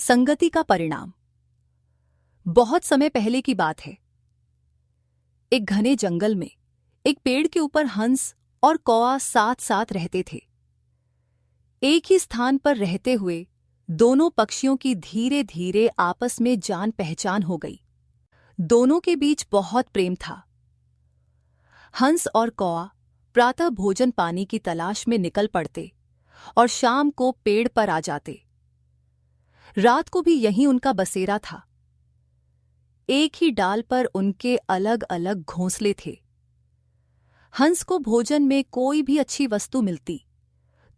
संगति का परिणाम। बहुत समय पहले की बात है। एक घने जंगल में एक पेड़ के ऊपर हंस और कौआ साथ साथ रहते थे। एक ही स्थान पर रहते हुए दोनों पक्षियों की धीरे धीरे आपस में जान पहचान हो गई। दोनों के बीच बहुत प्रेम था। हंस और कौआ प्रातः भोजन पानी की तलाश में निकल पड़ते और शाम को पेड़ पर आ जाते। रात को भी यहीं उनका बसेरा था। एक ही डाल पर उनके अलग अलग घोंसले थे। हंस को भोजन में कोई भी अच्छी वस्तु मिलती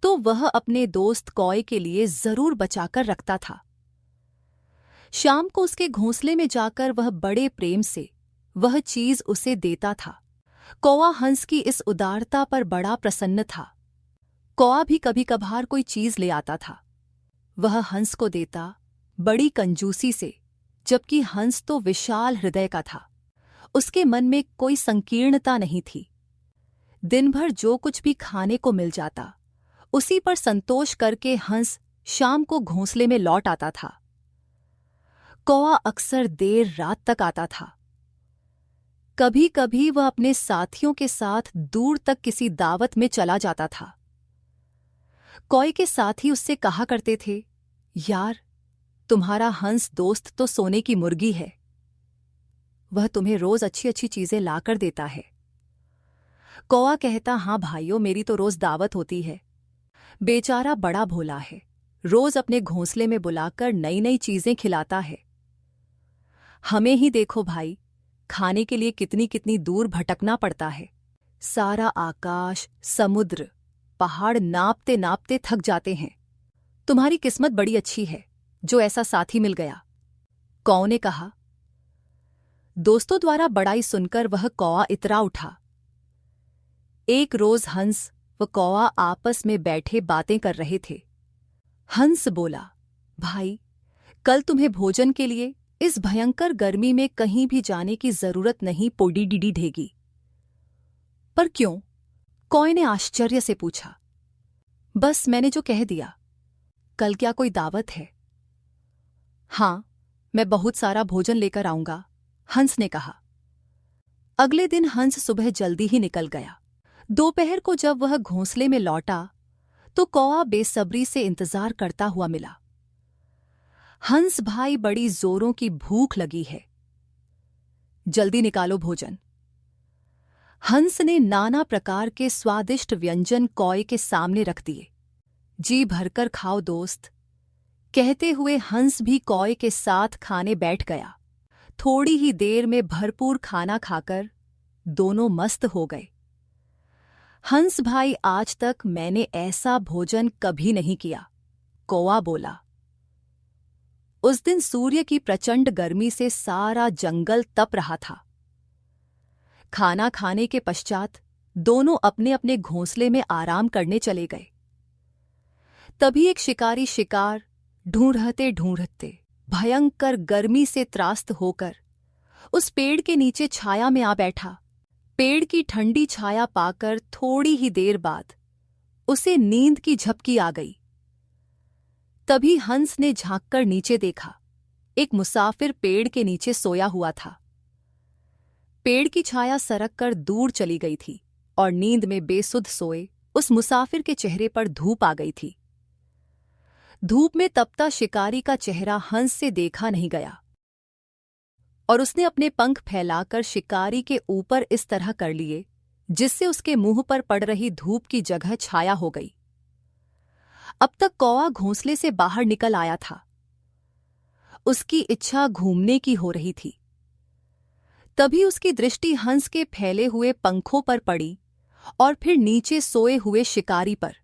तो वह अपने दोस्त कौए के लिए जरूर बचाकर रखता था। शाम को उसके घोंसले में जाकर वह बड़े प्रेम से वह चीज उसे देता था। कौआ हंस की इस उदारता पर बड़ा प्रसन्न था। कौआ भी कभी कभार कोई चीज ले आता था। वह हंस को देता बड़ी कंजूसी से, जबकि हंस तो विशाल हृदय का था। उसके मन में कोई संकीर्णता नहीं थी। दिन भर जो कुछ भी खाने को मिल जाता उसी पर संतोष करके हंस शाम को घोंसले में लौट आता था। कौआ अक्सर देर रात तक आता था। कभी कभी वह अपने साथियों के साथ दूर तक किसी दावत में चला जाता था। कौए के साथी उससे कहा करते थे, यार, तुम्हारा हंस दोस्त तो सोने की मुर्गी है। वह तुम्हें रोज अच्छी अच्छी चीजें लाकर देता है। कौआ कहता, हाँ भाइयों, मेरी तो रोज दावत होती है। बेचारा बड़ा भोला है, रोज अपने घोंसले में बुलाकर नई नई चीजें खिलाता है। हमें ही देखो भाई, खाने के लिए कितनी कितनी दूर भटकना पड़ता है। सारा आकाश, समुद्र, पहाड़ नापते नापते थक जाते हैं। तुम्हारी किस्मत बड़ी अच्छी है जो ऐसा साथी मिल गया। कौए ने कहा। दोस्तों द्वारा बड़ाई सुनकर वह कौआ इतरा उठा। एक रोज हंस व कौआ आपस में बैठे बातें कर रहे थे। हंस बोला, भाई, कल तुम्हें भोजन के लिए इस भयंकर गर्मी में कहीं भी जाने की जरूरत नहीं पोडी ढेगी। पर क्यों? कौए ने आश्चर्य से पूछा। बस मैंने जो कह दिया। कल क्या कोई दावत है? हां, मैं बहुत सारा भोजन लेकर आऊंगा, हंस ने कहा। अगले दिन हंस सुबह जल्दी ही निकल गया। दोपहर को जब वह घोंसले में लौटा तो कौआ बेसब्री से इंतजार करता हुआ मिला। हंस भाई, बड़ी जोरों की भूख लगी है, जल्दी निकालो भोजन। हंस ने नाना प्रकार के स्वादिष्ट व्यंजन कौए के सामने रख दिए। जी भरकर खाओ दोस्त, कहते हुए हंस भी कौए के साथ खाने बैठ गया। थोड़ी ही देर में भरपूर खाना खाकर दोनों मस्त हो गए। हंस भाई, आज तक मैंने ऐसा भोजन कभी नहीं किया, कौआ बोला। उस दिन सूर्य की प्रचंड गर्मी से सारा जंगल तप रहा था। खाना खाने के पश्चात दोनों अपने अपने घोंसले में आराम करने चले गए। तभी एक शिकारी शिकार ढूंढते ढूंढते भयंकर गर्मी से त्रास्त होकर उस पेड़ के नीचे छाया में आ बैठा। पेड़ की ठंडी छाया पाकर थोड़ी ही देर बाद उसे नींद की झपकी आ गई। तभी हंस ने झांककर नीचे देखा। एक मुसाफिर पेड़ के नीचे सोया हुआ था। पेड़ की छाया सरककर दूर चली गई थी और नींद में बेसुध सोए उस मुसाफिर के चेहरे पर धूप आ गई थी। धूप में तपता शिकारी का चेहरा हंस से देखा नहीं गया और उसने अपने पंख फैलाकर शिकारी के ऊपर इस तरह कर लिए जिससे उसके मुंह पर पड़ रही धूप की जगह छाया हो गई। अब तक कौआ घोंसले से बाहर निकल आया था। उसकी इच्छा घूमने की हो रही थी। तभी उसकी दृष्टि हंस के फैले हुए पंखों पर पड़ी और फिर नीचे सोए हुए शिकारी पर।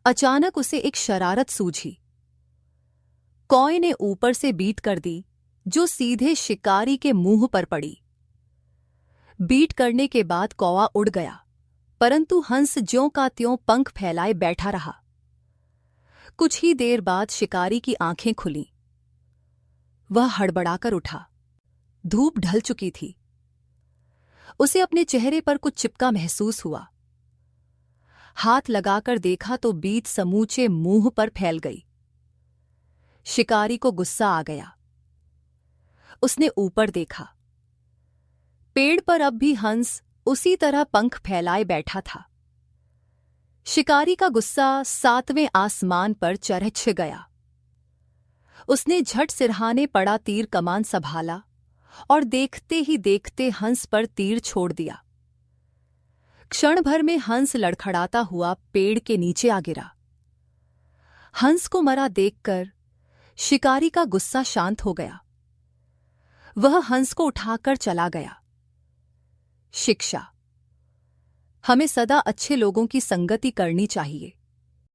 अचानक उसे एक शरारत सूझी। कौए ने ऊपर से बीट कर दी जो सीधे शिकारी के मुंह पर पड़ी। बीट करने के बाद कौआ उड़ गया, परंतु हंस ज्यों का त्यों पंख फैलाए बैठा रहा। कुछ ही देर बाद शिकारी की आंखें खुलीं। वह हड़बड़ाकर उठा। धूप ढल चुकी थी। उसे अपने चेहरे पर कुछ चिपका महसूस हुआ। हाथ लगाकर देखा तो बीट समूचे मुंह पर फैल गई। शिकारी को गुस्सा आ गया। उसने ऊपर देखा। पेड़ पर अब भी हंस उसी तरह पंख फैलाए बैठा था। शिकारी का गुस्सा 7वें आसमान पर चरछ गया। उसने झट सिरहाने पड़ा तीर कमान संभाला और देखते ही देखते हंस पर तीर छोड़ दिया। क्षण भर में हंस लड़खड़ाता हुआ पेड़ के नीचे आ गिरा। हंस को मरा देखकर शिकारी का गुस्सा शांत हो गया। वह हंस को उठाकर चला गया। शिक्षा: हमें सदा अच्छे लोगों की संगति करनी चाहिए।